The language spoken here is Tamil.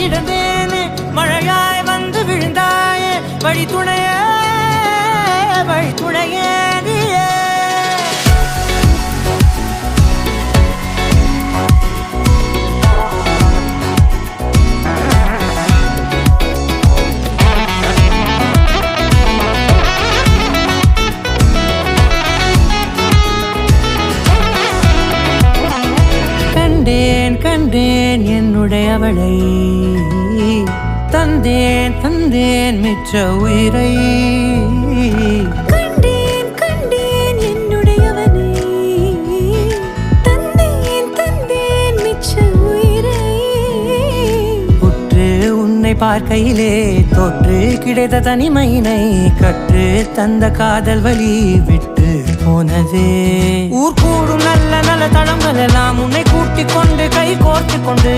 கிடந்தேன் மழையாய் வந்து விழுந்தாயே வழித்துணையே வழித்துணையே நீயே கண்டேன் கண்டேன் என்னுடையவளை தந்தேன் தந்தேன் மிச்ச உயிரை கண்டேன் கண்டேன் என்னுடையவனை தந்தேன் தந்தேன் மிச்ச உயிரை உற்று உன்னை பார்க்கையிலே தொற்று கிடைத்த தனிமையினை கற்று தந்த காதல் வழி விட்டு போனதே ஊர் கூடும் நல்ல நல்ல தளங்கள் எல்லாம் உன்னை கூட்டிக் கொண்டு கை கோர்த்து கொண்டு